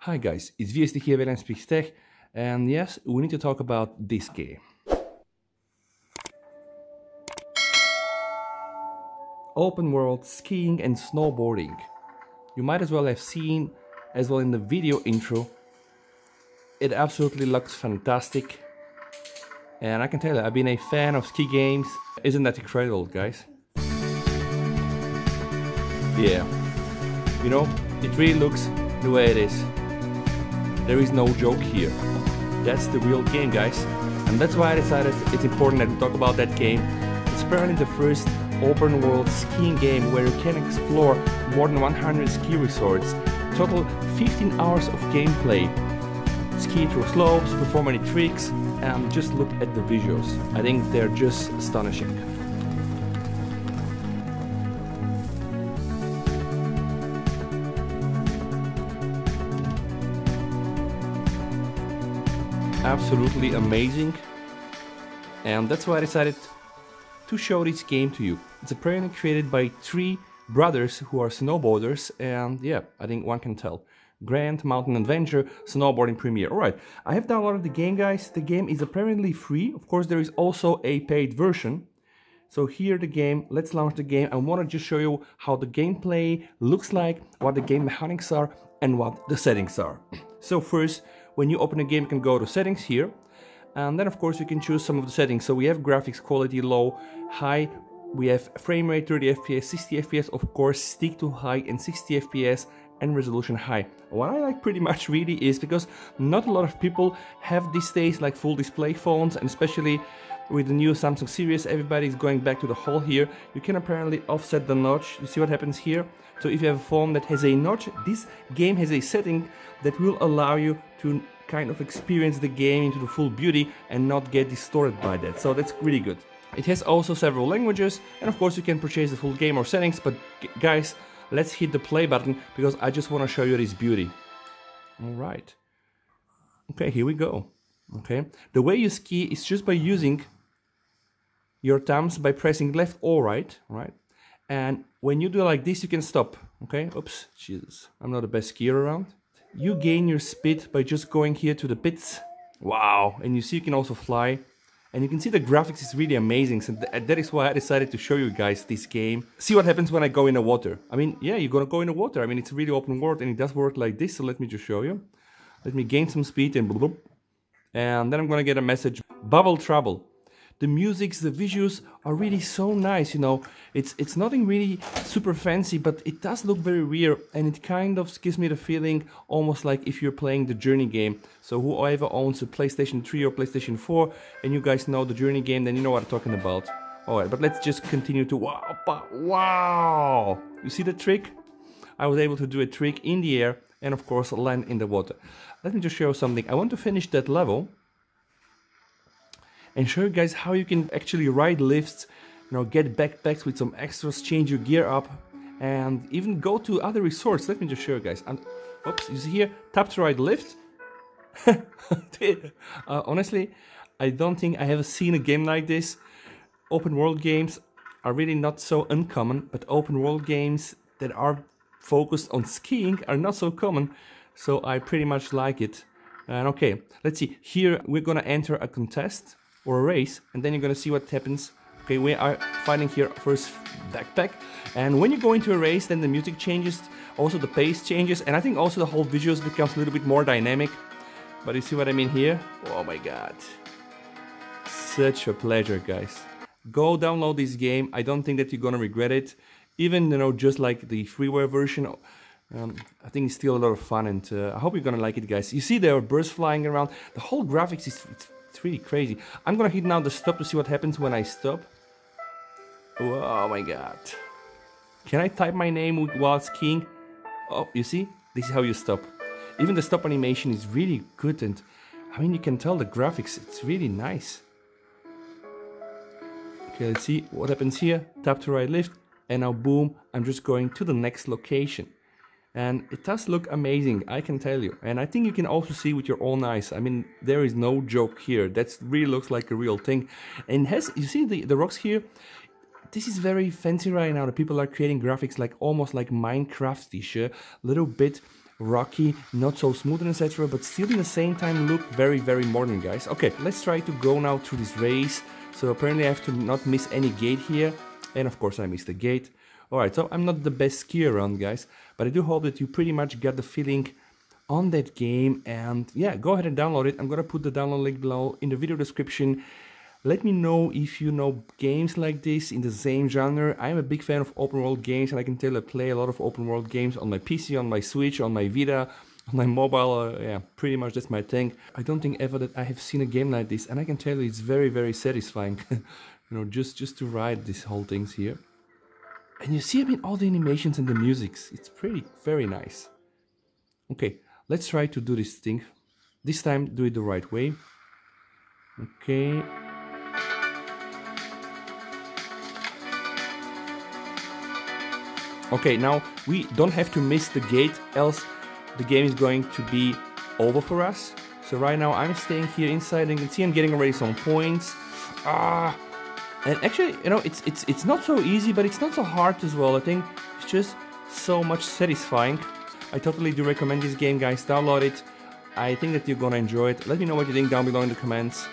Hi guys, it's VST here, Velian Speaks Tech, and yes, we need to talk about this game. Open world skiing and snowboarding. You might as well have seen as well in the video intro. It absolutely looks fantastic. And I can tell you, I've been a fan of ski games. Isn't that incredible, guys? Yeah. You know, it really looks the way it is. There is no joke here. That's the real game, guys. And that's why I decided it's important that we talk about that game. It's apparently the first open world skiing game where you can explore more than 100 ski resorts. Total 15 hours of gameplay. Ski through slopes, perform any tricks, and just look at the visuals. I think they're just astonishing. Absolutely amazing, and that's why I decided to show this game to you. It's apparently created by 3 brothers who are snowboarders, and yeah, I think one can tell. Grand Mountain Adventure, Snowboard Premiere. Alright, I have downloaded the game, guys. The game is apparently free. Of course, there is also a paid version. So here the game, let's launch the game. I want to just show you how the gameplay looks like, what the game mechanics are, and what the settings are. So first, when you open a game, you can go to settings here, and then of course you can choose some of the settings. So we have graphics quality low, high, we have frame rate 30 FPS, 60 FPS, of course stick to high, and 60 FPS, and resolution high. What I like pretty much really is because not a lot of people have these days like full display phones, and especially with the new Samsung series, everybody is going back to the hole here. You can apparently offset the notch. You see what happens here? So if you have a phone that has a notch, this game has a setting that will allow you to kind of experience the game into the full beauty and not get distorted by that. So that's really good. It has also several languages, and of course you can purchase the full game or settings, but guys, let's hit the play button because I just want to show you this beauty. Alright. Okay, here we go. Okay. The way you ski is just by using your thumbs by pressing left or right, and when you do like this, you can stop. Okay, oops, Jesus, I'm not the best skier around. You gain your speed by just going here to the pits. Wow, and you see you can also fly, and you can see the graphics is really amazing. So that is why I decided to show you guys this game. See what happens when I go in the water. I mean, yeah, you're gonna go in the water. I mean, it's a really open world, and it does work like this. So let me just show you. Let me gain some speed and blah, blah, blah. And then I'm gonna get a message, bubble trouble. The musics, the visuals are really so nice, you know. It's nothing really super fancy, but it does look very real, and it kind of gives me the feeling almost like if you're playing the Journey game. So whoever owns a PlayStation 3 or PlayStation 4, and you guys know the Journey game, then you know what I'm talking about. Alright, but let's just continue to wow! You see the trick? I was able to do a trick in the air and of course land in the water. Let me just show you something. I want to finish that level and show you guys how you can actually ride lifts, you know, get backpacks with some extras, change your gear up, and even go to other resorts. Let me just show you guys. And oops, you see here, tap to ride lift. Honestly, I don't think I have seen a game like this. Open world games are really not so uncommon, but open world games that are focused on skiing are not so common, so I pretty much like it. And okay, let's see. Here we're gonna enter a contest or a race, and then you're gonna see what happens. Okay, we are finding here first backpack, and when you go into a race, then the music changes, also the pace changes, and I think also the whole visuals becomes a little bit more dynamic. But you see what I mean here? Oh my god, such a pleasure, guys. Go download this game. I don't think that you're gonna regret it. Even, you know, just like the freeware version, I think it's still a lot of fun, and I hope you're gonna like it, guys. You see there are birds flying around. The whole graphics is it's really crazy. I'm gonna hit now the stop to see what happens when I stop. Oh my god. Can I type my name while skiing? Oh, you see? This is how you stop. Even the stop animation is really good, and I mean, you can tell the graphics, it's really nice. Okay, let's see what happens here. Tap to right lift, and now boom, I'm just going to the next location. And it does look amazing, I can tell you. And I think you can also see with your own eyes. I mean, there is no joke here. That really looks like a real thing. And has, you see the rocks here? This is very fancy right now. The people are creating graphics like almost like Minecraft-ish, a little bit rocky, not so smooth and etc., but still in the same time look very, very modern, guys. Okay, let's try to go now through this race. So apparently I have to not miss any gate here, and of course I missed the gate. Alright, so I'm not the best skier around, guys, but I do hope that you pretty much got the feeling on that game, and yeah, go ahead and download it. I'm gonna put the download link below in the video description. Let me know if you know games like this in the same genre. I'm a big fan of open world games, and I can tell I play a lot of open world games on my PC, on my Switch, on my Vita, on my mobile. Yeah, pretty much that's my thing. I don't think ever that I have seen a game like this, and I can tell you it's very, very satisfying. You know, just to ride these whole things here. And you see, I mean, all the animations and the musics. It's pretty, very nice. Okay, let's try to do this thing. This time, do it the right way. Okay. Okay, now we don't have to miss the gate, else the game is going to be over for us. So right now I'm staying here inside, and you can see I'm getting already some points. And actually, you know, it's not so easy, but it's not so hard as well. I think it's just so much satisfying. I totally do recommend this game, guys. Download it. I think that you're gonna enjoy it. Let me know what you think down below in the comments.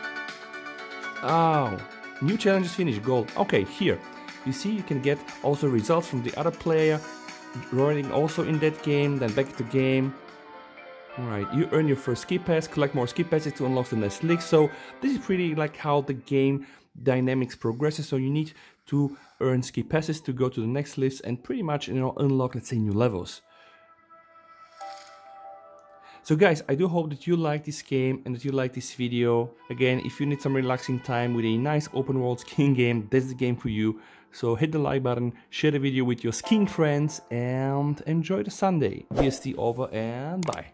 Oh, new challenge is finished. Goal. Okay, here. You see, you can get also results from the other player running also in that game, then back to game. Alright, you earn your first ski pass, collect more ski passes to unlock the next league. So this is pretty like how the game dynamics progresses. So you need to earn ski passes to go to the next lifts and pretty much, you know, unlock, let's say, new levels. So guys, I do hope that you like this game and that you like this video. Again, if you need some relaxing time with a nice open world skiing game, that's the game for you. So hit the like button, share the video with your skiing friends, and enjoy the Sunday. VST over and bye.